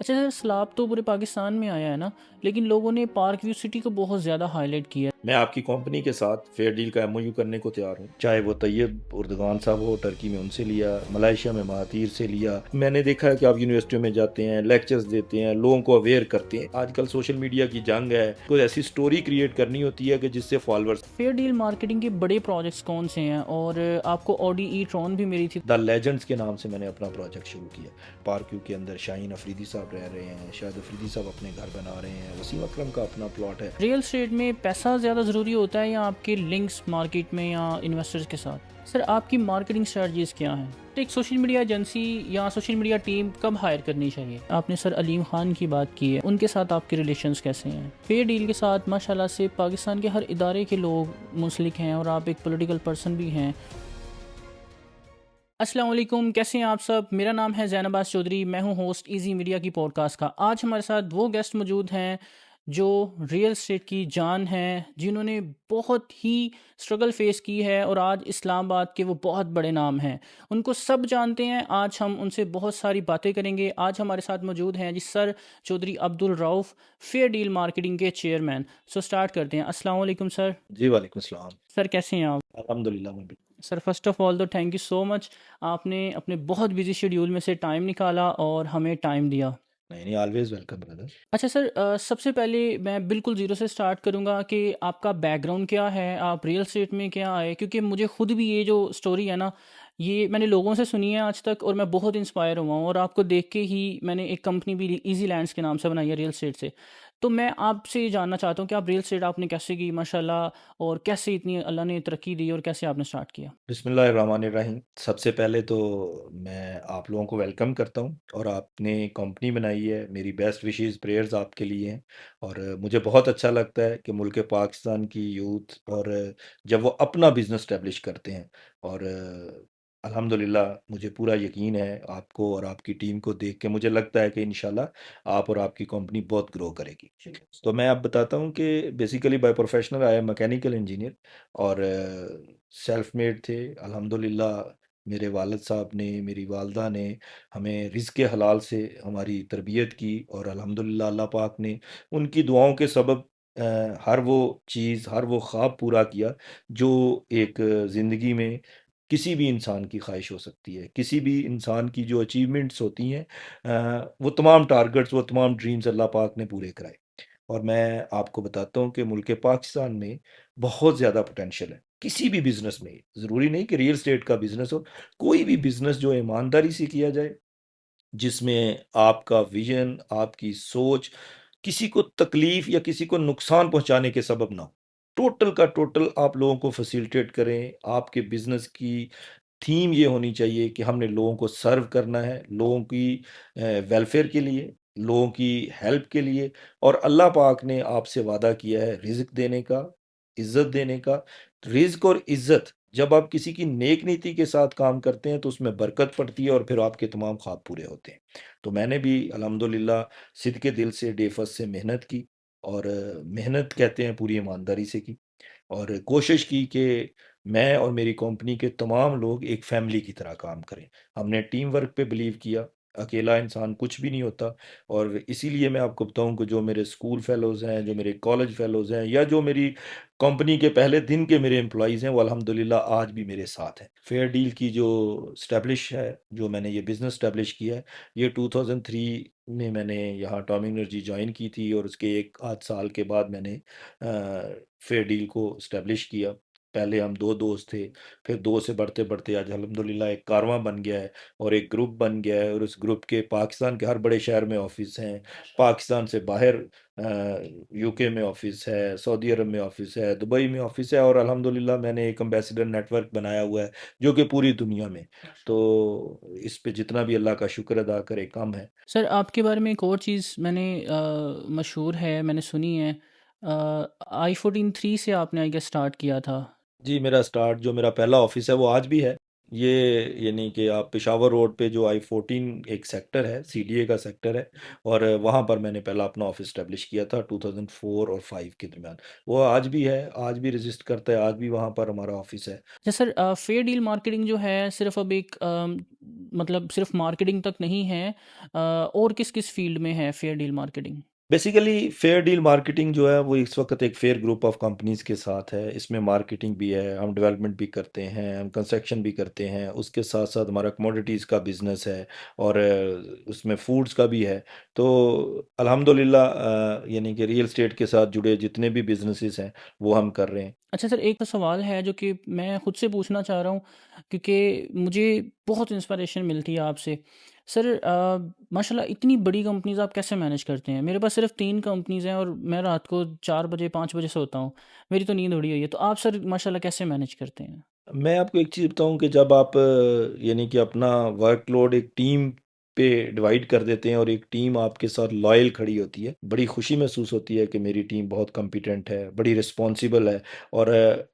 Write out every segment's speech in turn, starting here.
अच्छा सर, सैलाब तो पूरे पाकिस्तान में आया है ना, लेकिन लोगों ने पार्क व्यू सिटी को बहुत ज़्यादा हाईलाइट किया है। मैं आपकी कंपनी के साथ फेयर डील का एमओयू करने को तैयार हूँ। चाहे वो तैयब उर्दगान साहब हो, टर्की में उनसे लिया, मलेशिया में महातीर से लिया। मैंने देखा है कि आप यूनिवर्सिटियों में जाते हैं, लेक्चर्स देते हैं, लोगों को अवेयर करते हैं। आजकल सोशल मीडिया की जंग है, कोई ऐसी स्टोरी क्रिएट करनी होती है कि जिससे फॉलोअर्स। फेयर डील मार्केटिंग के बड़े प्रोजेक्ट्स कौन से हैं? और आपको ऑडी ई ट्रॉन भी मिली थी। द लेजेंड्स के नाम से मैंने अपना प्रोजेक्ट शुरू किया। पार्क व्यू के अंदर शाहीन अफरीदी साहब रह रहे हैं, शायद अफरीदी साहब अपने घर बना रहे हैं, वसीम अकरम का अपना प्लॉट है। रियल स्टेट में पैसा ज़्यादा ज़रूरी होता है या आपके लिंक्स मार्केट में या इन्वेस्टर्स के साथ? सर, आपकी मार्केटिंग स्ट्रेटजीज क्या हैं? एक सोशल मीडिया एजेंसी या सोशल मीडिया टीम कब हायर करनी चाहिए? आपने सर अलीम खान की बात की है, उनके साथ आपके रिलेशंस कैसे हैं? फेयर डील के साथ माशाल्लाह से पाकिस्तान के हर इदारे के लोग मुंसलिक हैं और आप एक पॉलिटिकल पर्सन भी हैं। अस्सलाम वालेकुम, कैसे हैं आप सब? मेरा नाम है जैनबाज चौधरी, मैं हूं होस्ट इजी मीडिया की पॉडकास्ट का। आज हमारे साथ वो गेस्ट मौजूद हैं जो रियल एस्टेट की जान हैं, जिन्होंने बहुत ही स्ट्रगल फेस की है और आज इस्लामाबाद के वो बहुत बड़े नाम हैं। उनको सब जानते हैं। आज हम उनसे बहुत सारी बातें करेंगे। आज हमारे साथ मौजूद हैं जी sir Chaudhry Abdul Rauf, fair deal marketing के चेयरमैन। सो स्टार्ट करते हैं। अस्सलाम वालेकुम सर। जी वालेकुम सलाम। सर कैसे हैं आप? अल्हम्दुलिल्लाह मैं सर फर्स्ट ऑफ़ ऑल तो थैंक यू सो मच, आपने अपने बहुत बिजी शेड्यूल में से टाइम निकाला और हमें टाइम दिया। नहीं नहीं, ऑलवेज वेलकम ब्रदर। अच्छा सर, सबसे पहले मैं बिल्कुल ज़ीरो से स्टार्ट करूँगा कि आपका बैकग्राउंड क्या है, आप रियल एस्टेट में क्या आए? क्योंकि मुझे खुद भी ये जो स्टोरी है ना, ये मैंने लोगों से सुनी है आज तक और मैं बहुत इंस्पायर हुआ हूँ और आपको देख के ही मैंने एक कंपनी भी इजी लैंड्स के नाम से बनाई है रियल एस्टेट से। तो मैं आपसे ये जानना चाहता हूँ कि आप रियल एस्टेट आपने कैसे की माशाल्लाह, और कैसे इतनी अल्लाह ने तरक्की दी और कैसे आपने स्टार्ट किया? बिस्मिल्लाहिर्रहमानिर्रहीम। सबसे पहले तो मैं आप लोगों को वेलकम करता हूँ और आपने कंपनी बनाई है, मेरी बेस्ट विशेस प्रेयर्स आपके लिए हैं। और मुझे बहुत अच्छा लगता है कि मुल्क पाकिस्तान की यूथ और जब वो अपना बिजनेस स्टैब्लिश करते हैं। और अल्हम्दुलिल्लाह मुझे पूरा यकीन है आपको और आपकी टीम को देख के मुझे लगता है कि इंशाल्लाह आप और आपकी कंपनी बहुत ग्रो करेगी। तो मैं आप बताता हूँ कि basically by professional I am mechanical engineer और सेल्फ मेड थे। अल्हम्दुलिल्लाह मेरे वालिद साहब ने, मेरी वालदा ने हमें रिज़्क़ हलाल से हमारी तरबियत की और अल्हम्दुलिल्लाह अल्लाह पाक ने उनकी दुआओं के सबब हर वो चीज़, हर वो ख्वाब पूरा किया जो एक ज़िंदगी में किसी भी इंसान की ख्वाहिश हो सकती है। किसी भी इंसान की जो अचीवमेंट्स होती हैं वो तमाम टारगेट्स, वो तमाम ड्रीम्स अल्लाह पाक ने पूरे कराए। और मैं आपको बताता हूँ कि मुल्क पाकिस्तान में बहुत ज़्यादा पोटेंशियल है। किसी भी बिज़नेस में, ज़रूरी नहीं कि रियल एस्टेट का बिज़नेस हो, कोई भी बिज़नेस जो ईमानदारी से किया जाए, जिसमें आपका विज़न, आपकी सोच किसी को तकलीफ़ या किसी को नुकसान पहुँचाने के सबब ना हो। टोटल का टोटल आप लोगों को फैसिलिटेट करें। आपके बिज़नेस की थीम ये होनी चाहिए कि हमने लोगों को सर्व करना है, लोगों की वेलफेयर के लिए, लोगों की हेल्प के लिए। और अल्लाह पाक ने आपसे वादा किया है रिज़्क देने का, इज़्ज़त देने का। रिज़्क और इज़्ज़त जब आप किसी की नेक नीति के साथ काम करते हैं तो उसमें बरकत पड़ती है और फिर आपके तमाम ख्वाब पूरे होते हैं। तो मैंने भी अल्हम्दुलिल्लाह सिद्क़ दिल से डे फर्स्ट से मेहनत की और मेहनत कहते हैं पूरी ईमानदारी से की और कोशिश की कि मैं और मेरी कंपनी के तमाम लोग एक फैमिली की तरह काम करें। हमने टीम वर्क पे बिलीव किया, अकेला इंसान कुछ भी नहीं होता। और इसीलिए मैं आपको बताऊँ कि जो मेरे स्कूल फेलोज़ हैं, जो मेरे कॉलेज फेलोज़ हैं या जो मेरी कंपनी के पहले दिन के मेरे एम्प्लॉइज़ हैं, वो अल्हम्दुलिल्लाह आज भी मेरे साथ हैं। फेयर डील की जो एस्टेब्लिश है, जो मैंने ये बिज़नेस एस्टेब्लिश किया है, ये 2003 में मैंने यहाँ अटॉमिक एनर्जी जॉइन की थी और उसके 1 आध साल के बाद मैंने फेयर डील को एस्टेब्लिश किया। पहले हम 2 दोस्त थे, फिर 2 से बढ़ते-बढ़ते आज अल्हम्दुलिल्लाह एक कारवां बन गया है और एक ग्रुप बन गया है और उस ग्रुप के पाकिस्तान के हर बड़े शहर में ऑफ़िस हैं। पाकिस्तान से बाहर यूके में ऑफ़िस है, सऊदी अरब में ऑफ़िस है, दुबई में ऑफ़िस है और अल्हम्दुलिल्लाह मैंने एक एम्बेसडर नेटवर्क बनाया हुआ है, जो कि पूरी दुनिया में। तो इस पे जितना भी अल्लाह का शुक्र अदा करे कम है। सर, आपके बारे में एक और चीज़ मैंने मशहूर है, मैंने सुनी है, आई 14 3 से आपने आई गेस स्टार्ट किया था। जी, मेरा स्टार्ट जो मेरा पहला ऑफ़िस है वो आज भी है। ये यानी कि आप पेशावर रोड पे जो I-14 एक सेक्टर है, सीडीए का सेक्टर है, और वहाँ पर मैंने पहला अपना ऑफ़िस एस्टेब्लिश किया था 2004 और 5 के दरमियान। वो आज भी है, आज भी रेज़िस्ट करता है, आज भी वहाँ पर हमारा ऑफ़िस है। अच्छा सर, फेयर डील मार्केटिंग जो है सिर्फ अब एक मतलब सिर्फ मार्केटिंग तक नहीं है, और किस किस फील्ड में है fair deal marketing? Basically fair deal marketing जो है वो इस वक्त एक फेयर ग्रुप ऑफ कंपनीज के साथ है। इसमें मार्केटिंग भी है, हम डेवलपमेंट भी करते हैं, हम कंस्ट्रक्शन भी करते हैं, उसके साथ साथ हमारा कमोडिटीज़ का बिजनेस है, और उसमें फूड्स का भी है। तो अल्हम्दुलिल्लाह यानी कि रियल एस्टेट के साथ जुड़े जितने भी बिजनेसेस हैं वो हम कर रहे हैं। अच्छा सर, एक तो सवाल है जो कि मैं खुद से पूछना चाह रहा हूँ, क्योंकि मुझे बहुत इंस्पिरेशन मिलती है आपसे। सर, माशाल्लाह इतनी बड़ी कंपनीज़ आप कैसे मैनेज करते हैं? मेरे पास सिर्फ 3 कंपनीज़ हैं और मैं रात को 4 बजे 5 बजे सोता हूँ। मेरी तो नींद उड़ी हुई है। तो आप सर माशाल्लाह कैसे मैनेज करते हैं? मैं आपको एक चीज़ बताऊँ कि जब आप यानी कि अपना वर्कलोड एक टीम पे डिवाइड कर देते हैं और एक टीम आपके साथ लॉयल खड़ी होती है, बड़ी खुशी महसूस होती है कि मेरी टीम बहुत कॉम्पिटेंट है, बड़ी रिस्पॉन्सिबल है। और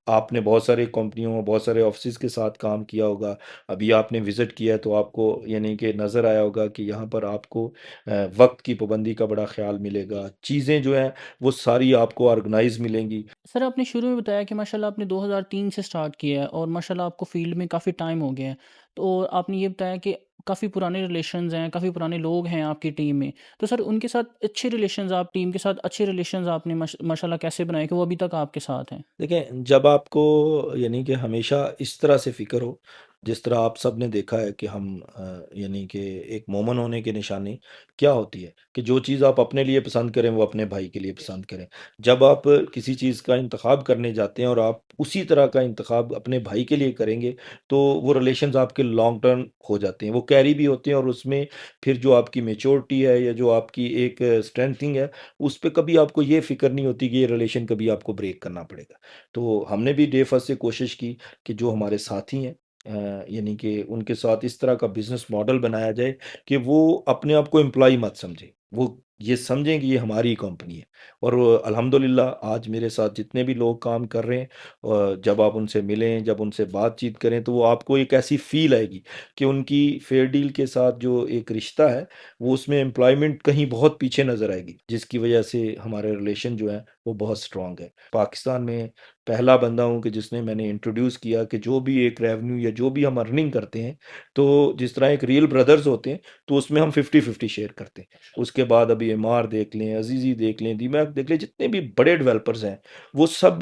आपने बहुत सारी कंपनियों, बहुत सारे ऑफिसेज़ के साथ काम किया होगा। अभी आपने विज़िट किया है तो आपको यानी कि नज़र आया होगा कि यहाँ पर आपको वक़्त की पाबंदी का बड़ा ख़्याल मिलेगा। चीज़ें जो हैं वो सारी आपको ऑर्गनाइज़ मिलेंगी। सर, आपने शुरू में बताया कि माशाल्लाह आपने 2003 से स्टार्ट किया है और माशाल्लाह आपको फ़ील्ड में काफ़ी टाइम हो गया है। तो आपने ये बताया कि काफ़ी पुराने रिलेशंस हैं, काफ़ी पुराने लोग हैं आपकी टीम में। तो सर उनके साथ अच्छे रिलेशंस, आप टीम के साथ अच्छे रिलेशंस आपने माशाल्लाह कैसे बनाए कि वो अभी तक आपके साथ हैं? देखें, जब आपको यानी कि हमेशा इस तरह से फ़िक्र हो, जिस तरह आप सबने देखा है कि हम यानी कि एक मोमिन होने की निशानी क्या होती है कि जो चीज़ आप अपने लिए पसंद करें, वो अपने भाई के लिए पसंद करें। जब आप किसी चीज़ का इंतख़ाब करने जाते हैं और आप उसी तरह का इंतख़ाब अपने भाई के लिए करेंगे, तो वो रिलेशंस आपके लॉन्ग टर्म हो जाते हैं। वो कैरी भी होते हैं, और उसमें फिर जो आपकी मैच्योरिटी है या जो आपकी एक स्ट्रेंथनिंग है, उस पे कभी आपको ये फ़िक्र नहीं होती कि ये रिलेशन कभी आपको ब्रेक करना पड़ेगा। तो हमने भी डे फर्स्ट से कोशिश की कि जो हमारे साथी हैं यानी कि उनके साथ इस तरह का बिजनेस मॉडल बनाया जाए कि वो अपने आप को एम्प्लॉय मत समझें। वो ये समझें कि ये हमारी कंपनी है। और अल्हम्दुलिल्लाह आज मेरे साथ जितने भी लोग काम कर रहे हैं, जब आप उनसे मिलें, जब उनसे बातचीत करें, तो वो आपको एक ऐसी फ़ील आएगी कि उनकी फेयर डील के साथ जो एक रिश्ता है, वो उसमें एम्प्लॉयमेंट कहीं बहुत पीछे नज़र आएगी, जिसकी वजह से हमारे रिलेशन जो हैं, वो बहुत स्ट्रॉन्ग है। पाकिस्तान में पहला बंदा हूँ कि जिसने मैंने इंट्रोड्यूस किया कि जो भी एक रेवेन्यू या जो भी हम अर्निंग करते हैं, तो जिस तरह एक रियल ब्रदर्स होते हैं, तो उसमें हम 50-50 शेयर करते हैं। उसके बाद अभी एमआर देख लें, अज़ीज़ी देख लें, दीमक देख लें, जितने भी बड़े डेवलपर्स हैं, वो सब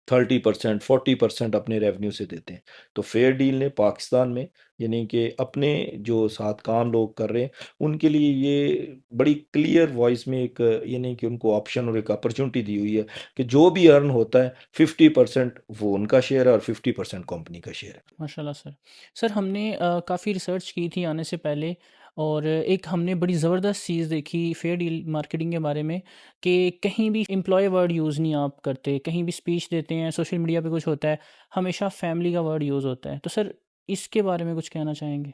30% 40% अपने रेवेन्यू से देते हैं। तो फेयर डील ने पाकिस्तान में यानी कि अपने जो साथ काम लोग कर रहे हैं, उनके लिए ये बड़ी क्लियर वॉइस में एक यानी कि उनको ऑप्शन और एक अपॉर्च्युनिटी दी हुई है कि जो भी अर्न होता है 50% वो उनका शेयर है और 50% कंपनी का शेयर है। माशाल्लाह सर। सर, हमने काफ़ी रिसर्च की थी आने से पहले, और एक हमने बड़ी ज़बरदस्त चीज़ देखी फेयर डील मार्केटिंग के बारे में कि कहीं भी एम्प्लॉय वर्ड यूज़ नहीं आप करते, कहीं भी स्पीच देते हैं, सोशल मीडिया पे कुछ होता है, हमेशा फैमिली का वर्ड यूज़ होता है। तो सर इसके बारे में कुछ कहना चाहेंगे?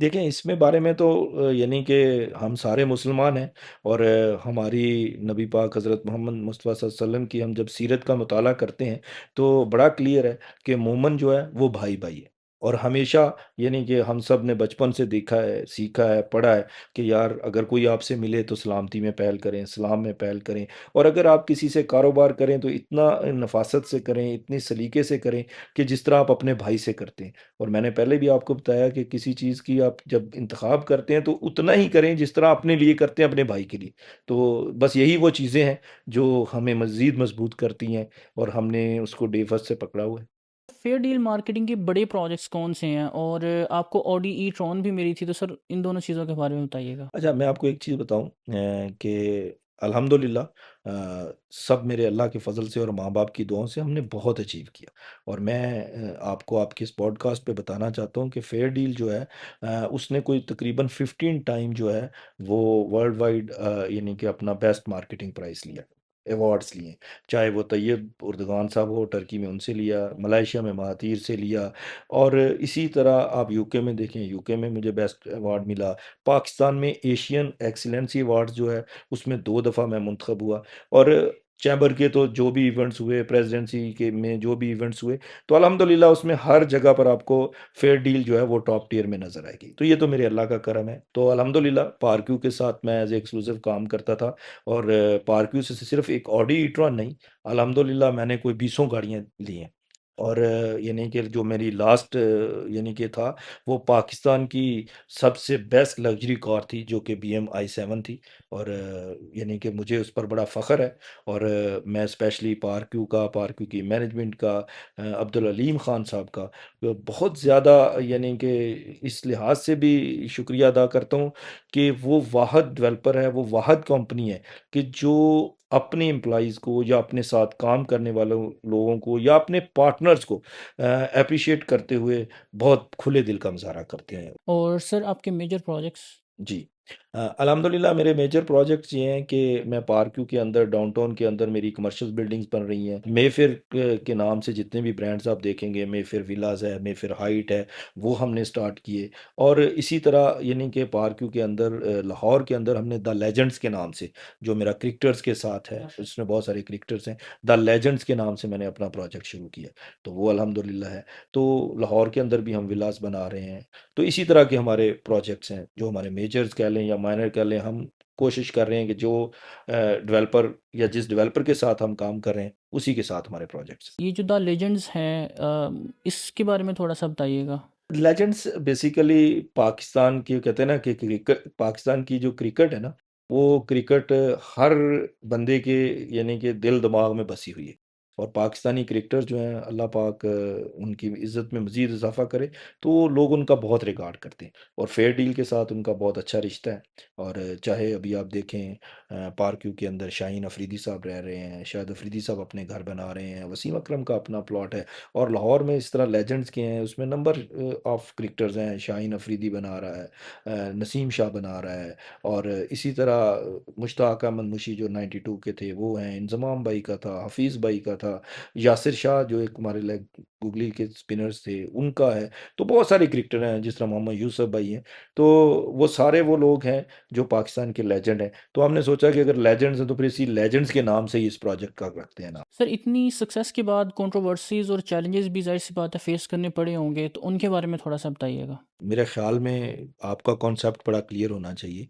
देखें, इसमें बारे में तो यानी कि हम सारे मुसलमान हैं, और हमारी नबी पाक हज़रत मोहम्मद मुस्तफ़ा सल्लल्लाहु अलैहि वसल्लम की हम जब सीरत का मुताला करते हैं, तो बड़ा क्लियर है कि मोमिन जो है वो भाई-भाई है। और हमेशा यानी कि हम सब ने बचपन से देखा है, सीखा है, पढ़ा है कि यार अगर कोई आपसे मिले तो सलामती में पहल करें, सलाम में पहल करें, और अगर आप किसी से कारोबार करें तो इतना नफ़ासत से करें, इतनी सलीके से करें कि जिस तरह आप अपने भाई से करते हैं। और मैंने पहले भी आपको बताया कि किसी चीज़ की आप जब इंतख़ाब करते हैं तो उतना ही करें जिस तरह अपने लिए करते हैं अपने भाई के लिए। तो बस यही वो चीज़ें हैं जो हमें मज़ीद मज़बूत करती हैं, और हमने उसको डे फर्स्ट से पकड़ा हुआ है। फेयर डील मार्केटिंग के बड़े प्रोजेक्ट्स कौन से हैं? और आपको ऑडी ई ट्रॉन भी मिली थी, तो सर इन दोनों चीज़ों के बारे में बताइएगा। अच्छा, मैं आपको एक चीज़ बताऊँ कि अल्हम्दुलिल्लाह सब मेरे अल्लाह के फ़ज़ल से और माँ-बाप की दुआओं से हमने बहुत अचीव किया। और मैं आपको आपके इस पॉडकास्ट पे बताना चाहता हूँ कि फेयर डील जो है उसने कोई तकरीबन 15 टाइम जो है वो वर्ल्ड वाइड यानी कि अपना बेस्ट मार्केटिंग प्राइज़ लिया, अवार्ड्स लिए। चाहे वो तैयब उर्दगान साहब हो टर्की में, उनसे लिया, मलेशिया में महातीर से लिया, और इसी तरह आप यूके में देखें, यूके में मुझे बेस्ट अवार्ड मिला। पाकिस्तान में एशियन एक्सीलेंसी अवार्ड्स जो है उसमें 2 दफ़ा मैं मुंतखब हुआ। और चैम्बर के तो जो भी इवेंट्स हुए, प्रेसिडेंसी के में जो भी इवेंट्स हुए, तो अल्हम्दुलिल्लाह उसमें हर जगह पर आपको फेयर डील जो है वो टॉप टियर में नज़र आएगी। तो ये तो मेरे अल्लाह का करम है। तो अल्हम्दुलिल्लाह पारक्यू के साथ मैं एज़ ए एक्सक्लूसिव काम करता था और पारक्यू से सिर्फ़ एक ऑडी ई-ट्रॉन नहीं, अल्हम्दुलिल्लाह मैंने कोई बीसों गाड़ियाँ ली हैं। और यानी कि जो मेरी लास्ट यानी कि था, वो पाकिस्तान की सबसे बेस्ट लग्ज़री कार थी, जो कि बीएम आई-7 थी और यानी कि मुझे उस पर बड़ा फ़ख्र है। और मैं स्पेशली पारक्यू की मैनेजमेंट का अब्दुल अलीम ख़ान साहब का बहुत ज़्यादा यानी कि इस लिहाज से भी शुक्रिया अदा करता हूँ कि वो वाहिद डेवलपर है, वो वाहिद कंपनी है कि जो अपने एम्प्लॉइज़ को या अपने साथ काम करने वालों लोगों को या अपने पार्टनर्स को एप्रिशिएट करते हुए बहुत खुले दिल का मुज़ाहरा करते हैं। और सर आपके मेजर प्रोजेक्ट्स? जी। अल्हम्दुलिल्लाह मेरे मेजर प्रोजेक्ट्स ये हैं कि मैं पार्क्यू के अंदर डाउनटाउन के अंदर मेरी कमर्शियल बिल्डिंग्स बन रही हैं। मेफेयर के नाम से जितने भी ब्रांड्स आप देखेंगे, मेफेयर विलाज़ है, मेफेयर हाइट है, वो हमने स्टार्ट किए। और इसी तरह यानी कि पार्क्यू के अंदर लाहौर के अंदर हमने द लेजेंड्स के नाम से, जो मेरा क्रिकेटर्स के साथ है, उसमें बहुत सारे क्रिकेटर्स हैं, द लेजेंड्स के नाम से मैंने अपना प्रोजेक्ट शुरू किया। तो वो अल्हम्दुलिल्लाह है। तो लाहौर के अंदर भी हम विलास बना रहे हैं। तो इसी तरह के हमारे प्रोजेक्ट्स हैं, जो हमारे मेजर्स कह लें या माइनर कह लें, हम कोशिश कर रहे हैं कि जो डेवलपर या जिस डेवलपर के साथ हम काम कर रहे हैं, उसी के साथ हमारे प्रोजेक्ट्स। ये जो द लेजेंड्स हैं इसके बारे में थोड़ा सा बताइएगा। लेजेंड्स बेसिकली पाकिस्तान की कहते हैं ना कि क्रिकेट, पाकिस्तान की जो क्रिकेट है ना, वो क्रिकेट हर बंदे के यानी कि दिल दिमाग में बसी हुई है। और पाकिस्तानी क्रिकेटर जो हैं, अल्लाह पाक उनकी इज़्ज़त में मज़ीद इज़ाफ़ा करे, तो लोग उनका बहुत रिगार्ड करते हैं और फेयर डील के साथ उनका बहुत अच्छा रिश्ता है। और चाहे अभी आप देखें पार्क्यू के अंदर शाहीन अफरीदी साहब रह रहे हैं, शाहिद अफरीदी साहब अपने घर बना रहे हैं, वसीम अकरम का अपना प्लॉट है। और लाहौर में इस तरह लेजेंड्स के हैं, उसमें नंबर ऑफ क्रिकेटर्स हैं, शाहीन अफरीदी बना रहा है, नसीम शाह बना रहा है। और इसी तरह मुश्ताक अहमद मुशी जो 92 के थे वो हैं, इंज़माम भाई का था, हफ़ीज़ भाई का था, यासिर शाह जो एक हमारे लेग गूगली के स्पिनर्स थे उनका है। तो बहुत सारे क्रिकेटर हैं जिस तरह मोहम्मद यूसुफ भाई हैं। तो वो सारे वो लोग हैं जो पाकिस्तान के लेजेंड हैं। तो हमने सोचा कि अगर लेजेंड्स हैं तो फिर इसी लेजेंड्स के नाम से ही इस प्रोजेक्ट का रखते हैं नाम। सर इतनी सक्सेस के बाद कंट्रोवर्सीज और चैलेंजेस भी जाहिर सी बात है फेस करने पड़े होंगे, तो उनके बारे में थोड़ा सा बताइएगा। मेरे ख़्याल में आपका कॉन्सेप्ट बड़ा क्लियर होना चाहिए।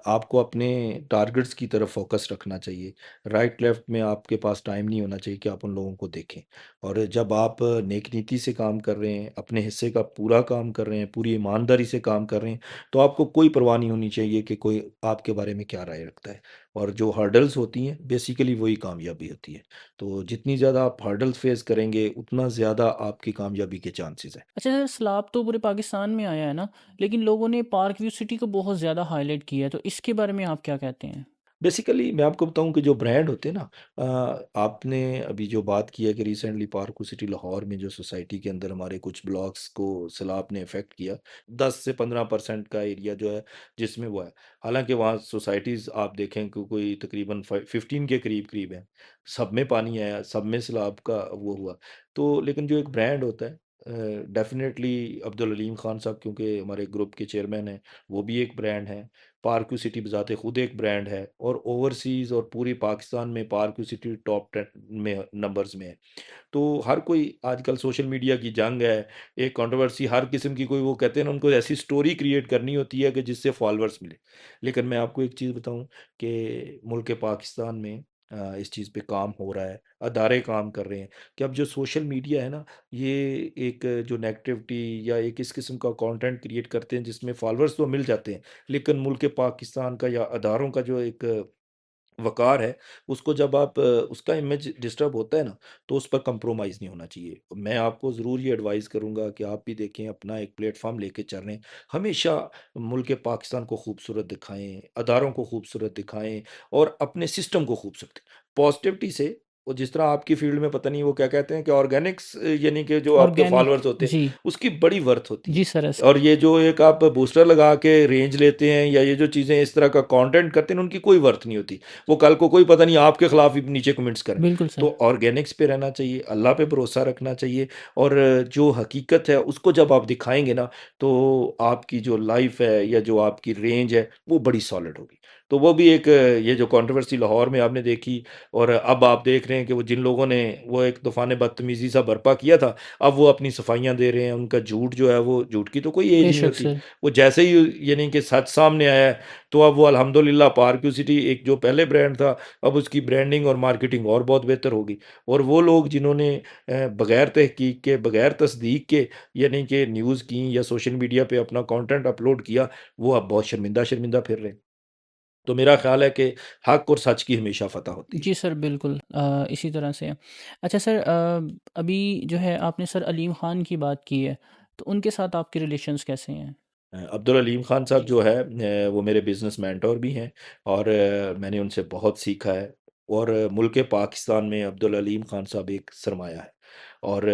आपको अपने टारगेट्स की तरफ फ़ोकस रखना चाहिए। राइट लेफ़्ट में आपके पास टाइम नहीं होना चाहिए कि आप उन लोगों को देखें। और जब आप नेक नीति से काम कर रहे हैं, अपने हिस्से का पूरा काम कर रहे हैं, पूरी ईमानदारी से काम कर रहे हैं, तो आपको कोई परवाह नहीं होनी चाहिए कि कोई आपके बारे में क्या राय रखता है। और जो हर्डल्स होती हैं, बेसिकली वही कामयाबी होती है। तो जितनी ज़्यादा आप हर्डल्स फ़ेस करेंगे, उतना ज़्यादा आपकी कामयाबी के चांसेज़ हैं। अच्छा सर, सैलाब तो पूरे पाकिस्तान में आया है ना, लेकिन लोगों ने पार्क व्यू सिटी को बहुत ज़्यादा हाईलाइट किया है, तो इसके बारे में आप क्या कहते हैं? बेसिकली मैं आपको बताऊँ कि जो ब्रांड होते हैं ना, आपने अभी जो बात की है कि रिसेंटली पार्को सिटी लाहौर में जो सोसाइटी के अंदर हमारे कुछ ब्लॉक्स को सैलाब ने इफ़ेक्ट किया, 10 से 15% का एरिया जो है जिसमें वो है। हालाँकि वहाँ सोसाइटीज़ आप देखें कि कोई तकरीबन 15 के करीब-करीब हैं। सब में पानी आया, सब में सैलाब का वो हुआ। तो लेकिन जो एक ब्रांड होता है डेफ़िनेटली अब्दुल अलीम ख़ान साहब क्योंकि हमारे ग्रुप के चेयरमैन हैं, वो भी एक ब्रांड हैं। पार्क्यू सिटी बज़ाते खुद एक ब्रांड है और ओवरसीज़ और पूरी पाकिस्तान में पार्क्यू सिटी टॉप 10 में नंबर्स में है। तो हर कोई आजकल सोशल मीडिया की जंग है, एक कंट्रोवर्सी हर किस्म की कोई वो कहते हैं ना उनको ऐसी स्टोरी क्रिएट करनी होती है कि जिससे फॉलोअर्स मिले। लेकिन मैं आपको एक चीज़ बताऊँ कि मुल्क पाकिस्तान में इस चीज़ पे काम हो रहा है, अदारे काम कर रहे हैं कि अब जो सोशल मीडिया है ना, ये एक जो नेगेटिविटी या एक इस किस्म का कंटेंट क्रिएट करते हैं जिसमें फॉलोअर्स तो मिल जाते हैं, लेकिन मुल्क पाकिस्तान का या अदारों का जो एक वक़ार है, उसको जब आप उसका इमेज डिस्टर्ब होता है ना, तो उस पर कंप्रोमाइज़ नहीं होना चाहिए। मैं आपको ज़रूर ये एडवाइस करूँगा कि आप भी देखें, अपना एक प्लेटफ़ॉर्म लेके चल रहे हैं। हमेशा मुल्क पाकिस्तान को खूबसूरत दिखाएँ, अदारों को खूबसूरत दिखाएँ और अपने सिस्टम को खूबसूरत पॉज़िटिविटी से। और जिस तरह आपकी फ़ील्ड में पता नहीं वो क्या कहते हैं कि ऑर्गेनिक्स यानी कि जो आपके ऑर्गेनिक। फ़ॉलोअर्स होते हैं, जी। उसकी बड़ी वर्थ होती है। जी सर, ऐसा। और ये जो एक आप बूस्टर लगा के रेंज लेते हैं या ये जो चीज़ें इस तरह का कंटेंट करते हैं, उनकी कोई वर्थ नहीं होती। वो कल को कोई पता नहीं आपके खिलाफ ही नीचे कमेंट्स करें। बिल्कुल तो सर। ऑर्गेनिक्स पे रहना चाहिए, अल्लाह पे भरोसा रखना चाहिए और जो हकीकत है उसको जब आप दिखाएँगे ना, तो आपकी जो लाइफ़ है या जो आपकी रेंज है, वो बड़ी सॉलिड होगी। तो वो भी एक ये जो कंट्रोवर्सी लाहौर में आपने देखी, और अब आप देख रहे हैं कि वो जिन लोगों ने वो एक तूफ़ान बदतमीज़ी सा बर्पा किया था, अब वो अपनी सफाइयाँ दे रहे हैं। उनका झूठ जो है, वो झूठ की तो कोई एज नहीं बेशक होती। सर। वो जैसे ही यानी कि सच सामने आया है, तो अब वो अल्हम्दुलिल्लाह पारक्यूसिटी एक जो पहले ब्रांड था, अब उसकी ब्रांडिंग और मार्केटिंग और बहुत बेहतर होगी। और वो लोग जिन्होंने बगैर तहकीक के, बगैर तस्दीक के यानी कि न्यूज़ की या सोशल मीडिया पे अपना कंटेंट अपलोड किया, वो अब बहुत शर्मिंदा-शर्मिंदा फिर रहे हैं। तो मेरा ख़्याल है कि हक़ और सच की हमेशा फ़तह होती है। जी सर, बिल्कुल इसी तरह से। अच्छा सर, अभी जो है आपने सर अलीम ख़ान की बात की है, तो उनके साथ आपके रिलेशंस कैसे हैं? अब्दुल अलीम ख़ान साहब जो है वो मेरे बिज़नेस मेंटर भी हैं, और मैंने उनसे बहुत सीखा है। और मुल्क पाकिस्तान में अब्दुल अलीम ख़ान साहब एक सरमाया है, और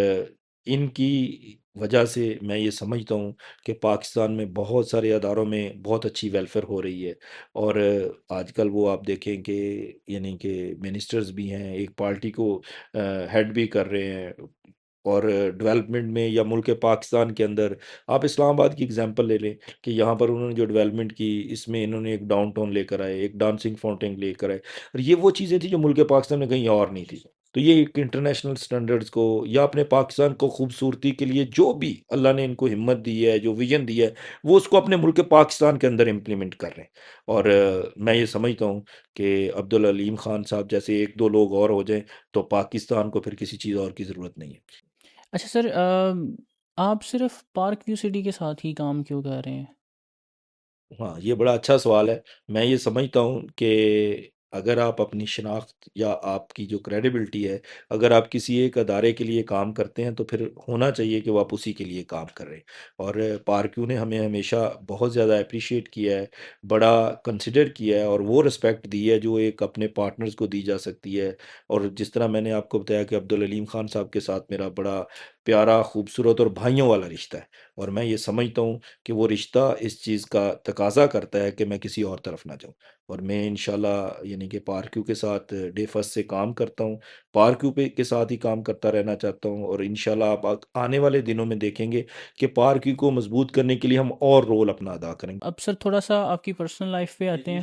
इनकी वजह से मैं ये समझता हूँ कि पाकिस्तान में बहुत सारे अदारों में बहुत अच्छी वेलफेयर हो रही है। और आजकल वो आप देखें कि यानी कि मिनिस्टर्स भी हैं, एक पार्टी को हेड भी कर रहे हैं। और डेवलपमेंट में या मुल्क पाकिस्तान के अंदर आप इस्लामाबाद की एग्जांपल ले लें कि यहाँ पर उन्होंने जो डेवलपमेंट की, इसमें इन्होंने एक डाउनटाउन लेकर आए, एक डांसिंग फाउंटेन लेकर आए, और ये वो चीज़ें थी जो मुल्क पाकिस्तान में कहीं और नहीं थी। तो ये एक इंटरनेशनल स्टैंडर्ड्स को या अपने पाकिस्तान को खूबसूरती के लिए जो भी अल्लाह ने इनको हिम्मत दी है, जो विजन दिया है, वो उसको अपने मुल्क पाकिस्तान के अंदर इम्प्लीमेंट कर रहे हैं। और मैं ये समझता हूँ कि अब्दुल अलीम खान साहब जैसे एक दो लोग और हो जाएं, तो पाकिस्तान को फिर किसी चीज़ और की ज़रूरत नहीं है। अच्छा सर, आप सिर्फ़ पार्क व्यू सिटी के साथ ही काम क्यों कर रहे हैं? हाँ, ये बड़ा अच्छा सवाल है। मैं ये समझता हूँ कि अगर आप अपनी शनाख्त या आपकी जो क्रेडिबिलिटी है, अगर आप किसी एक अदारे के लिए काम करते हैं, तो फिर होना चाहिए कि वो आप उसी के लिए काम कर रहे हैं। और पारक्यू ने हमें हमेशा बहुत ज़्यादा एप्रिशिएट किया है, बड़ा कंसिडर किया है, और वो रिस्पेक्ट दी है जो एक अपने पार्टनर्स को दी जा सकती है। और जिस तरह मैंने आपको बताया कि अब्दुल अलीम खान साहब के साथ मेरा बड़ा प्यारा, खूबसूरत और भाइयों वाला रिश्ता है। और मैं ये समझता हूँ कि वो रिश्ता इस चीज़ का तकाज़ा करता है कि मैं किसी और तरफ ना जाऊँ। और मैं इंशाल्लाह यानी कि पारक्यू के साथ डे फर्स्ट से काम करता हूँ। पारक्यू पे के साथ ही काम करता रहना चाहता हूँ, और इंशाल्लाह आप आने वाले दिनों में देखेंगे कि पारक्यू को मज़बूत करने के लिए हम और रोल अपना अदा करेंगे। अब सर थोड़ा-सा आपकी पर्सनल लाइफ़ पे आते हैं।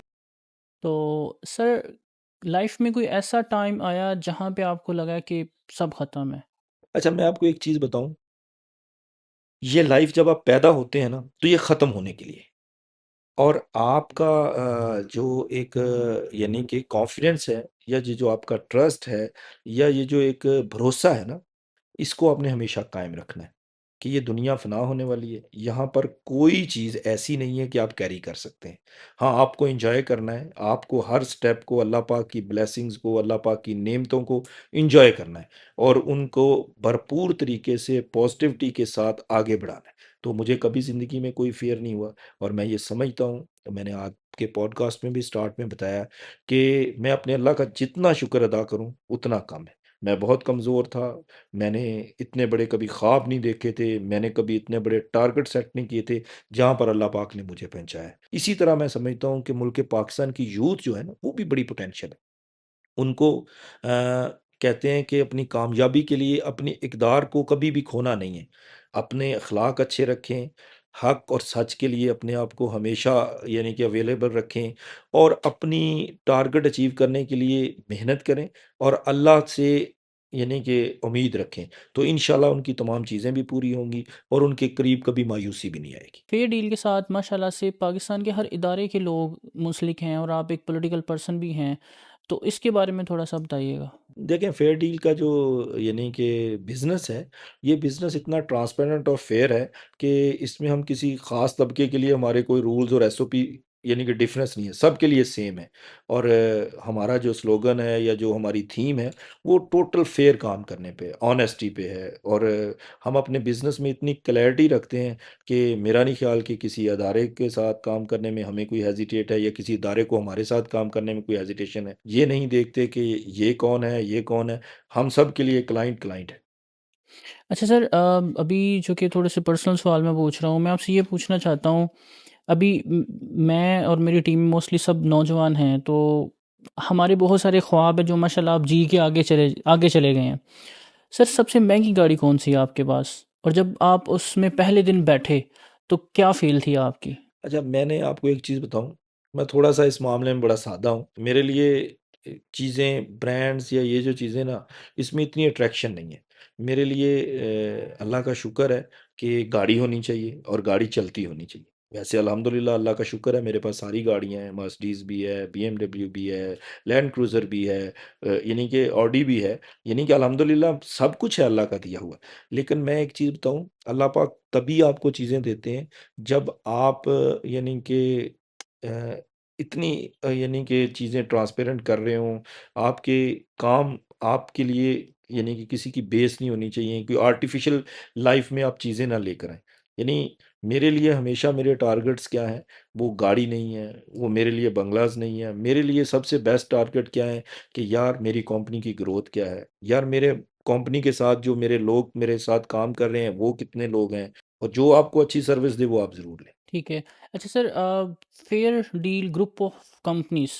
तो सर, लाइफ़ में कोई ऐसा टाइम आया जहाँ पे आपको लगा कि सब ख़त्म है? अच्छा, मैं आपको एक चीज़ बताऊँ, ये लाइफ़ जब आप पैदा होते हैं ना, तो ये ख़त्म होने के लिए है। और आपका जो एक यानी कि कॉन्फिडेंस है, या ये जो आपका ट्रस्ट है, या ये जो एक भरोसा है ना, इसको आपने हमेशा कायम रखना है कि ये दुनिया फ़ना होने वाली है। यहाँ पर कोई चीज़ ऐसी नहीं है कि आप कैरी कर सकते हैं। हाँ, आपको एन्जॉय करना है, आपको हर स्टेप को अल्लाह पाक की ब्लेसिंग्स को, अल्लाह पाक की नेमतों को एन्जॉय करना है, और उनको भरपूर तरीके से पॉज़िटिविटी के साथ आगे बढ़ाना है। तो मुझे कभी ज़िंदगी में कोई फ़ियर नहीं हुआ, और मैं ये समझता हूँ, मैंने आपके पॉडकास्ट में भी स्टार्ट में बताया कि मैं अपने अल्लाह का जितना शुक्र अदा करूँ, उतना कम है। मैं बहुत कमज़ोर था, मैंने इतने बड़े कभी ख्वाब नहीं देखे थे, मैंने कभी इतने बड़े टारगेट सेट नहीं किए थे, जहाँ पर अल्लाह पाक ने मुझे पहुँचाया। इसी तरह मैं समझता हूँ कि मुल्क पाकिस्तान की यूथ जो है ना, वो भी बड़ी पोटेंशियल है। उनको कहते हैं कि अपनी कामयाबी के लिए अपनी इक़दार को कभी भी खोना नहीं है। अपने अख़लाक अच्छे रखें, हक़ और सच के लिए अपने आप को हमेशा यानी कि अवेलेबल रखें, और अपनी टारगेट अचीव करने के लिए मेहनत करें, और अल्लाह से यानी कि उम्मीद रखें। तो इंशाअल्लाह उनकी तमाम चीज़ें भी पूरी होंगी, और उनके करीब कभी मायूसी भी नहीं आएगी। फेयर डील के साथ माशाल्लाह से पाकिस्तान के हर इदारे के लोग मुंसलिक हैं और आप एक पॉलिटिकल पर्सन भी हैं, तो इसके बारे में थोड़ा-सा बताइएगा? देखें, फेयर डील का जो यानी कि बिज़नेस है, ये बिज़नेस इतना ट्रांसपेरेंट और फेयर है कि इसमें हम किसी ख़ास तबके के लिए हमारे कोई रूल्स और एसओपी यानी कि डिफ़रेंस नहीं है, सबके लिए सेम है। और हमारा जो स्लोगन है या जो हमारी थीम है, वो टोटल फेयर काम करने पे, ऑनेस्टी पे है। और हम अपने बिज़नेस में इतनी क्लैरिटी रखते हैं कि मेरा नहीं ख़्याल कि किसी अदारे के साथ काम करने में हमें कोई हेजिटेट है, या किसी इदारे को हमारे साथ काम करने में कोई हेजिटेशन है। ये नहीं देखते कि ये कौन है, ये कौन है, हम सब के लिए क्लाइंट, क्लाइंट है। अच्छा सर, अभी जो कि थोड़े से पर्सनल सवाल मैं पूछ रहा हूँ, मैं आपसे ये पूछना चाहता हूँ, अभी मैं और मेरी टीम मोस्टली सब नौजवान हैं, तो हमारे बहुत सारे ख्वाब हैं जो माशाल्लाह आप जी के आगे चले गए हैं। सर, सबसे महंगी गाड़ी कौन सी है आपके पास? और जब आप उसमें पहले दिन बैठे, तो क्या फ़ील थी आपकी? अच्छा, मैंने आपको एक चीज़ बताऊँ, मैं थोड़ा-सा इस मामले में बड़ा सादा हूँ। मेरे लिए चीज़ें, ब्रांड्स या ये जो चीज़ें ना, इसमें इतनी अट्रैक्शन नहीं है। मेरे लिए अल्लाह का शुक्र है कि गाड़ी होनी चाहिए और गाड़ी चलती होनी चाहिए। वैसे अल्हम्दुलिल्लाह अल्लाह का शुक्र है, मेरे पास सारी गाड़ियाँ हैं, मर्सिडीज़ भी है, बीएमडब्ल्यू भी है, लैंड क्रूज़र भी है, यानी कि ऑडी भी है। यानी कि अल्हम्दुलिल्लाह सब कुछ है अल्लाह का दिया हुआ। लेकिन मैं एक चीज़ बताऊँ, अल्लाह पाक तभी आपको चीज़ें देते हैं जब आप यानी कि अ, इतनी यानी कि चीज़ें ट्रांसपेरेंट कर रहे हों, आपके काम आपके लिए यानी कि किसी की बेस नहीं होनी चाहिए, कोई आर्टिफ़िशियल लाइफ़ में आप चीज़ें ना लेकर आएँ। यानी मेरे लिए हमेशा मेरे टारगेट्स क्या हैं, वो गाड़ी नहीं है, वो मेरे लिए बंगलाज़ नहीं है, मेरे लिए सबसे बेस्ट टारगेट क्या है कि यार मेरी कंपनी की ग्रोथ क्या है? यार मेरे कंपनी के साथ जो मेरे लोग मेरे साथ काम कर रहे हैं, वो कितने लोग हैं? और जो आपको अच्छी सर्विस दे, वो आप ज़रूर लें। ठीक है। अच्छा sir, fair deal group of companies,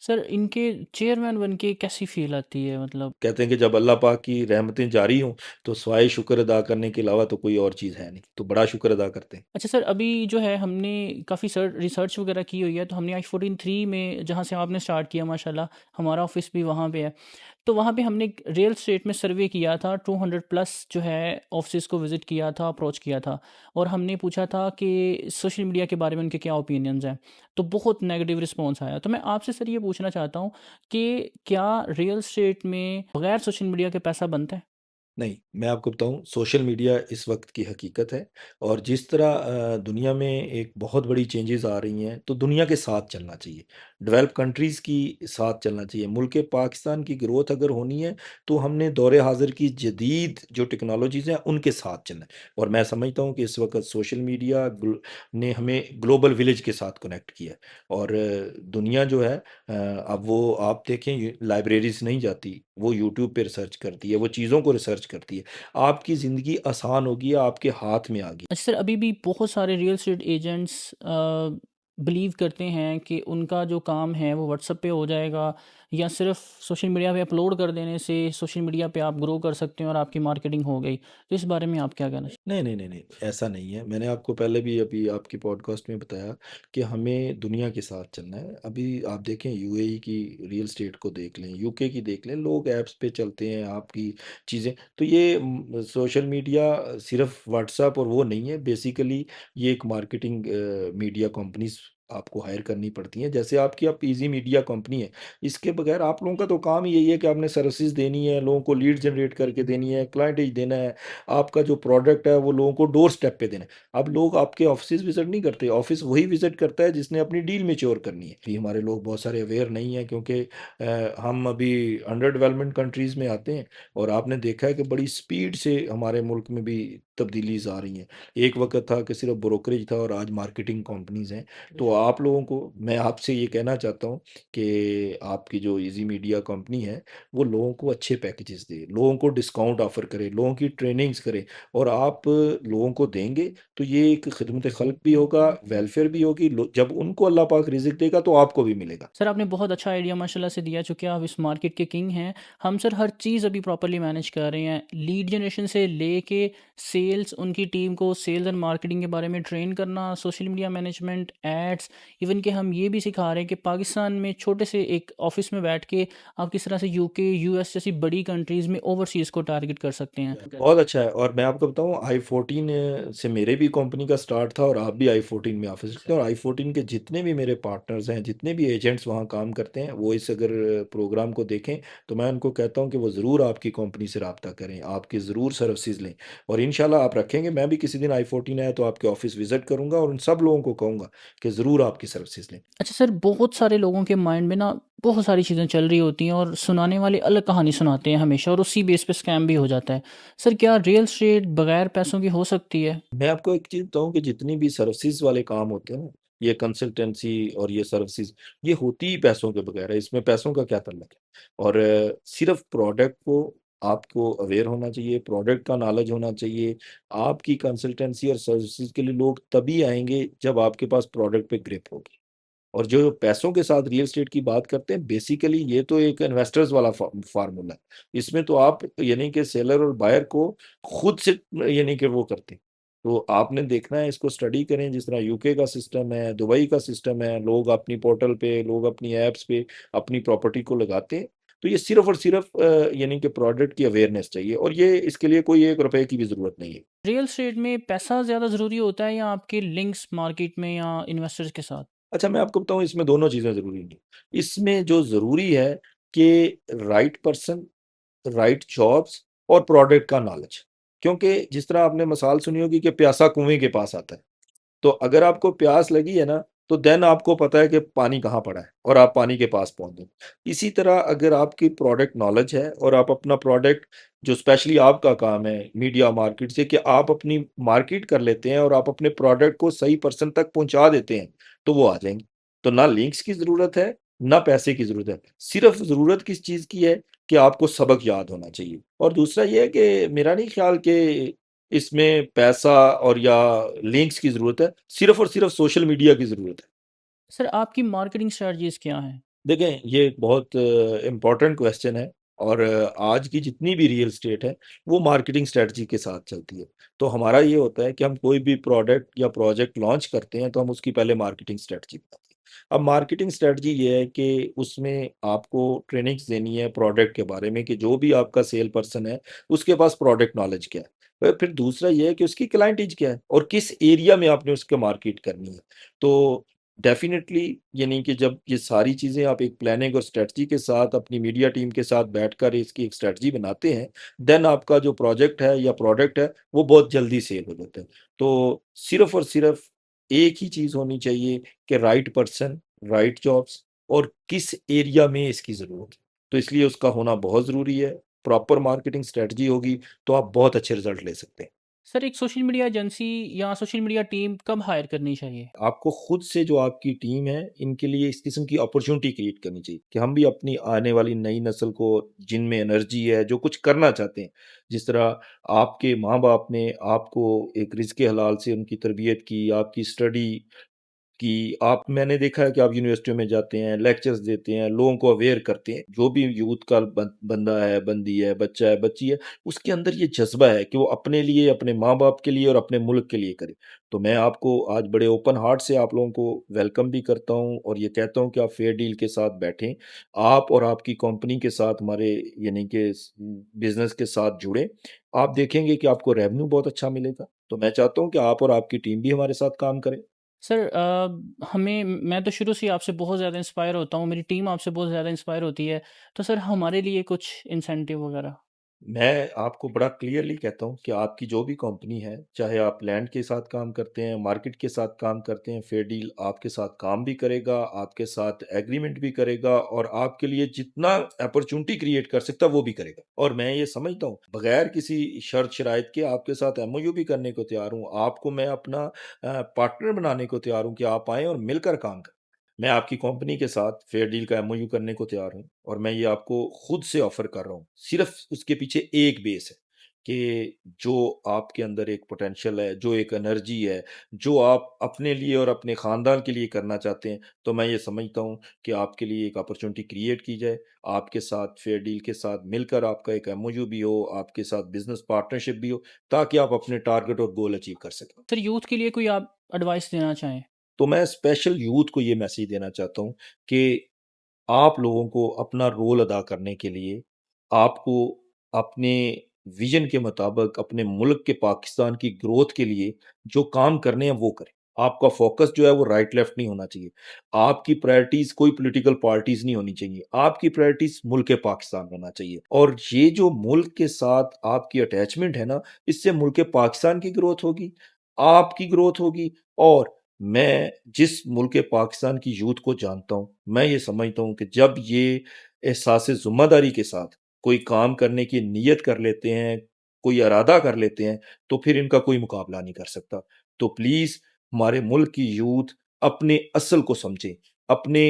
sir इनके चेयरमैन बन के कैसी फ़ील आती है मतलब? कहते हैं कि जब अल्लाह पाक की रहमतें जारी हों, तो सिवाय शुक्र अदा करने के अलावा तो कोई और चीज़ है नहीं। तो बड़ा शुक्र अदा करते हैं। अच्छा सर, अभी जो है हमने काफ़ी सर रिसर्च वगैरह की हुई है, तो हमने आई 14 में जहाँ से आपने स्टार्ट किया माशाल्लाह, हमारा ऑफिस भी वहाँ पे है। तो वहाँ पे हमने एक रियल स्टेट में सर्वे किया था, 200 प्लस जो है ऑफिस को विज़िट किया था, अप्रोच किया था, और हमने पूछा था कि सोशल मीडिया के बारे में उनके क्या ओपिनियंस हैं। तो बहुत नेगेटिव रिस्पॉन्स आया। तो मैं आपसे सर ये पूछना चाहता हूँ कि क्या रियल स्टेट में बगैर सोशल मीडिया के पैसा बनता है? नहीं, मैं आपको बताऊँ, सोशल मीडिया इस वक़्त की हकीकत है और जिस तरह दुनिया में एक बहुत बड़ी चेंजेज़ आ रही हैं, तो दुनिया के साथ चलना चाहिए। डेवलप कंट्रीज़ की साथ चलना चाहिए। मुल्क पाकिस्तान की ग्रोथ अगर होनी है, तो हमने दौरे हाज़िर की जदीद जो टेक्नोलॉजीज़ हैं, उनके साथ चलना है। और मैं समझता हूँ कि इस वक़्त सोशल मीडिया ने हमें ग्लोबल विलेज के साथ कनेक्ट किया है और दुनिया जो है अब वो आप देखें लाइब्रेरीज़ नहीं जाती, वो यूट्यूब पे रिसर्च करती है, वो चीज़ों को रिसर्च करती है। आपकी ज़िंदगी आसान हो गई है, आपके हाथ में आ गई। अच्छा सर, अभी भी बहुत सारे रियल एस्टेट एजेंट्स बिलीव करते हैं कि उनका जो काम है वो व्हाट्सएप पे हो जाएगा, या सिर्फ सोशल मीडिया पे अपलोड कर देने से सोशल मीडिया पे आप ग्रो कर सकते हैं और आपकी मार्केटिंग हो गई। तो इस बारे में आप क्या कहना चाहिए? नहीं, नहीं, नहीं, नहीं, ऐसा नहीं है। मैंने आपको पहले भी अभी आपकी पॉडकास्ट में बताया कि हमें दुनिया के साथ चलना है। अभी आप देखें यूएई की रियल एस्टेट को देख लें, यूके की देख लें, लोग ऐप्स पे चलते हैं, आपकी चीज़ें तो ये सोशल मीडिया सिर्फ़ व्हाट्सएप और वो नहीं है, बेसिकली ये एक मार्केटिंग मीडिया कंपनीज़ आपको हायर करनी पड़ती हैं। जैसे आपकी आप ईज़ी मीडिया कंपनी है, इसके बगैर आप लोगों का तो काम ही यही है कि आपने सर्विसेज़ देनी है, लोगों को लीड जनरेट करके देनी है, क्लाइंटेज देना है। आपका जो प्रोडक्ट है वो लोगों को डोर स्टेप पे देना है। अब लोग आपके ऑफ़िसेज़ विज़िट नहीं करते, ऑफ़िस वही विज़िट करता है जिसने अपनी डील मैच्योर करनी है। अभी हमारे लोग बहुत सारे अवेयर नहीं हैं क्योंकि हम अभी अंडर डेवलपमेंट कंट्रीज़ में आते हैं और आपने देखा है कि बड़ी स्पीड से हमारे मुल्क में भी तब्दीलीज़ आ रही हैं। एक वक़्त था कि सिर्फ़ ब्रोकरेज था और आज मार्केटिंग कंपनीज़ हैं। तो आप लोगों को मैं आपसे ये कहना चाहता हूँ कि आपकी जो ईज़ी मीडिया कंपनी है, वो लोगों को अच्छे पैकेजेज़ दे, लोगों को डिस्काउंट ऑफ़र करे, लोगों की ट्रेनिंग्स करे और आप लोगों को देंगे तो ये एक खिदमत खल्क भी होगा, वेलफेयर भी होगी। जब उनको अल्लाह पाक रिज़्क देगा तो आपको भी मिलेगा। सर आपने बहुत अच्छा आइडिया माशाल्लाह से दिया, चूँकि आप इस मार्केट के किंग हैं। हम सर हर चीज़ अभी प्रॉपर्ली मैनेज कर रहे हैं, लीड जनरेशन से लेके सेल्स, उनकी टीम को सेल्स एंड मार्केटिंग के बारे में ट्रेन करना, social media management, ads, even कि हम ये भी सिखा रहे हैं कि पाकिस्तान में छोटे से एक ऑफिस में बैठ के आप किस तरह से यूके, यूएस जैसी बड़ी कंट्रीज़ में ओवरसीज़ को टारगेट कर सकते हैं। बहुत अच्छा है और मैं आपको बताऊँ आई-14 से मेरे भी कंपनी का स्टार्ट था और आप भी आई-14 में ऑफ़िस रखते हैं और आई-14 के जितने भी मेरे पार्टनर्स हैं, जितने भी एजेंट्स वहाँ काम करते हैं, वो इस अगर प्रोग्राम को देखें, तो मैं उनको कहता हूँ कि वो ज़रूर आपकी कंपनी से राब्ता करें, आपकी ज़रूर सर्विसेज़ लें और इंशाल्लाह आप रखेंगे। मैं भी किसी दिन आई-14 आया तो आपके ऑफ़िस विज़िट करूँगा और उन सब लोगों को कहूँगा कि ज़रूर आपकी सर्विसेज़ लें। अच्छा सर, बहुत सारे लोगों के माइंड में ना बहुत सारी चीज़ें चल रही होती हैं और सुनाने वाले अलग कहानी सुनाते हैं हमेशा, और उसी बेस पे स्कैम भी हो जाता है। सर क्या रियल एस्टेट बगैर पैसों की हो सकती है? मैं आपको एक चीज़ बताऊँ कि जितनी भी सर्विसेज़ वाले काम होते हैं ना, ये कंसल्टेंसी और ये सर्विसेज़, ये होती ही पैसों के बगैर है, इसमें पैसों का क्या तल्लुक है? और सिर्फ़ प्रोडक्ट को आपको अवेयर होना चाहिए, प्रोडक्ट का नॉलेज होना चाहिए। आपकी कंसल्टेंसी और सर्विसेज़ के लिए लोग तभी आएँगे जब आपके पास प्रोडक्ट पे ग्रिप होगी। और जो पैसों के साथ रियल एस्टेट की बात करते हैं, बेसिकली ये तो एक इन्वेस्टर्स वाला फ़ॉर्मूला है। इसमें तो आप यानी कि सेलर और बायर को खुद से यानी कि वो करते हैं। तो आपने देखना है, इसको स्टडी करें। जिस तरह यूके का सिस्टम है, दुबई का सिस्टम है, लोग अपनी पोर्टल पे, लोग अपनी ऐप्स पे अपनी प्रॉपर्टी को लगाते हैं। तो ये सिर्फ और सिर्फ यानी कि प्रोडक्ट की अवेयरनेस चाहिए, और ये इसके लिए कोई 1 रुपए की भी ज़रूरत नहीं है। रियल एस्टेट में पैसा ज़्यादा ज़रूरी होता है या आपके लिंक्स मार्केट में या इन्वेस्टर्स के साथ? अच्छा, मैं आपको बताऊँ, इसमें दोनों चीज़ें ज़रूरी हैं। इसमें जो ज़रूरी है कि राइट पर्सन, राइट जॉब्स और प्रोडक्ट का नॉलेज। क्योंकि जिस तरह आपने मिसाल सुनी होगी कि प्यासा कुएँ के पास आता है। तो अगर आपको प्यास लगी है ना, तो देन आपको पता है कि पानी कहाँ पड़ा है और आप पानी के पास पहुँच गए। इसी तरह अगर आपकी प्रोडक्ट नॉलेज है और आप अपना प्रोडक्ट, जो स्पेशली आपका काम है मीडिया मार्केट से, कि आप अपनी मार्केट कर लेते हैं और आप अपने प्रोडक्ट को सही पर्सन तक पहुँचा देते हैं, तो वो आ जाएँगे। तो ना लिंक्स की ज़रूरत है, ना पैसे की ज़रूरत है। सिर्फ़ ज़रूरत किस चीज़ की है कि आपको सबक याद होना चाहिए। और दूसरा ये है कि मेरा नहीं ख़्याल कि इसमें पैसा और या लिंक्स की ज़रूरत है, सिर्फ़ और सिर्फ़ सोशल मीडिया की ज़रूरत है। सर आपकी मार्केटिंग स्ट्रैटेजीज़ क्या हैं? देखें, ये एक बहुत इम्पोर्टेंट क्वेश्चन है, और आज की जितनी भी रियल एस्टेट है, वो मार्केटिंग स्ट्रैटेजी के साथ चलती है। तो हमारा ये होता है कि हम कोई भी प्रोडक्ट या प्रोजेक्ट लॉन्च करते हैं, तो हम उसकी पहले मार्केटिंग स्ट्रैटेजी बनाते हैं। अब मार्केटिंग स्ट्रैटेजी ये है कि उसमें आपको ट्रेनिंग्स देनी है प्रोडक्ट के बारे में, कि जो भी आपका सेल पर्सन है, उसके पास प्रोडक्ट नॉलेज क्या है। फिर दूसरा ये है कि उसकी क्लाइंटेज क्या है और किस एरिया में आपने उसको मार्केट करनी है। तो डेफ़िनेटली, यानी कि जब ये सारी चीज़ें आप एक प्लानिंग और स्ट्रैटेजी के साथ अपनी मीडिया टीम के साथ बैठकर इसकी एक स्ट्रैटेजी बनाते हैं, देन आपका जो प्रोजेक्ट है या प्रोडक्ट है, वो बहुत जल्दी सेल हो जाता है। तो सिर्फ़ और सिर्फ़ एक ही चीज़ होनी चाहिए कि राइट पर्सन, राइट जॉब्स, और किस एरिया में इसकी ज़रूरत है। तो इसलिए उसका होना बहुत ज़रूरी है। प्रॉपर मार्केटिंग स्ट्रैटेजी होगी, तो आप बहुत अच्छे रिज़ल्ट ले सकते हैं। सर एक सोशल मीडिया एजेंसी या सोशल मीडिया टीम कब हायर करनी चाहिए? आपको खुद से, जो आपकी टीम है, इनके लिए इस किस्म की अपॉर्चुनिटी क्रिएट करनी चाहिए कि हम भी अपनी आने वाली नई नस्ल को, जिनमें एनर्जी है, जो कुछ करना चाहते हैं, जिस तरह आपके माँ-बाप ने आपको एक रिज़्क़ हलाल से उनकी तरबियत की, आपकी स्टडी कि आप, मैंने देखा है कि आप यूनिवर्सिटियों में जाते हैं, लेक्चर्स देते हैं, लोगों को अवेयर करते हैं। जो भी यूथ का बंदा है, बंदी है, बच्चा है, बच्ची है, उसके अंदर ये जज़्बा है कि वो अपने लिए, अपने माँ-बाप के लिए और अपने मुल्क के लिए करे। तो मैं आपको आज बड़े ओपन हार्ट से आप लोगों को वेलकम भी करता हूँ, और ये कहता हूँ कि आप फेयर डील के साथ बैठें। आप और आपकी कंपनी के साथ, हमारे यानी कि बिज़नेस के साथ जुड़ें। आप देखेंगे कि आपको रेवेन्यू बहुत अच्छा मिलेगा। तो मैं चाहता हूँ कि आप और आपकी टीम भी हमारे साथ काम करें। सर मैं तो शुरू से ही आपसे बहुत ज़्यादा इंस्पायर होता हूँ, मेरी टीम आपसे बहुत ज़्यादा इंस्पायर होती है। तो सर हमारे लिए कुछ इंसेंटिव वगैरह? मैं आपको बड़ा क्लियरली कहता हूँ कि आपकी जो भी कंपनी है, चाहे आप लैंड के साथ काम करते हैं, मार्केट के साथ काम करते हैं, फेयर डील आपके साथ काम भी करेगा, आपके साथ एग्रीमेंट भी करेगा, और आपके लिए जितना अपॉर्चुनिटी क्रिएट कर सकता है, वो भी करेगा। और मैं ये समझता हूँ, बगैर किसी शर्त शराइत के आपके साथ एमओयू भी करने को तैयार हूँ। आपको मैं अपना पार्टनर बनाने को तैयार हूँ कि आप आएँ और मिलकर काम करें। मैं आपकी कंपनी के साथ फेयर डील का एमओयू करने को तैयार हूँ, और मैं ये आपको खुद से ऑफर कर रहा हूँ। सिर्फ उसके पीछे एक बेस है कि जो आपके अंदर एक पोटेंशियल है, जो एक एनर्जी है, जो आप अपने लिए और अपने ख़ानदान के लिए करना चाहते हैं, तो मैं ये समझता हूँ कि आपके लिए एक अपॉर्चुनिटी क्रिएट की जाए। आपके साथ फेयर डील के साथ मिलकर आपका एक एमओयू भी हो, आपके साथ बिज़नेस पार्टनरशिप भी हो, ताकि आप अपने टारगेट और गोल अचीव कर सकें। सर यूथ के लिए कोई आप एडवाइस देना चाहें? तो मैं स्पेशल यूथ को ये मैसेज देना चाहता हूँ कि आप लोगों को अपना रोल अदा करने के लिए, आपको अपने विज़न के मुताबिक अपने मुल्क के, पाकिस्तान की ग्रोथ के लिए जो काम करने हैं वो करें। आपका फ़ोकस जो है वो राइट लेफ्ट नहीं होना चाहिए। आपकी प्रायोरिटीज़ कोई पॉलिटिकल पार्टीज़ नहीं होनी चाहिए। आपकी प्रायोरिटीज़ मुल्क पाकिस्तान होना चाहिए, और ये जो मुल्क के साथ आपकी अटैचमेंट है ना, इससे मुल्क पाकिस्तान की ग्रोथ होगी, आपकी ग्रोथ होगी। और मैं जिस मुल्क पाकिस्तान की यूथ को जानता हूँ, मैं ये समझता हूँ कि जब ये एहसास ज़िम्मेदारी के साथ कोई काम करने की नीयत कर लेते हैं, कोई इरादा कर लेते हैं, तो फिर इनका कोई मुकाबला नहीं कर सकता। तो प्लीज़, हमारे मुल्क की यूथ अपने असल को समझें, अपने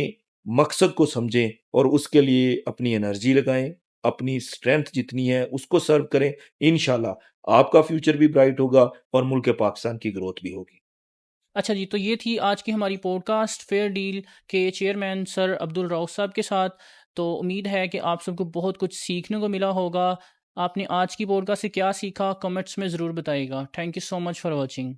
मकसद को समझें, और उसके लिए अपनी एनर्जी लगाएँ, अपनी स्ट्रेंथ जितनी है उसको सर्व करें। इंशाल्लाह आपका फ्यूचर भी ब्राइट होगा और मुल्क पाकिस्तान की ग्रोथ भी होगी। अच्छा जी, तो ये थी आज की हमारी पॉडकास्ट फेयर डील के चेयरमैन सर अब्दुल रऊफ साहब के साथ। तो उम्मीद है कि आप सबको बहुत कुछ सीखने को मिला होगा। आपने आज की पॉडकास्ट से क्या सीखा कमेंट्स में ज़रूर बताइएगा। Thank you so much for watching.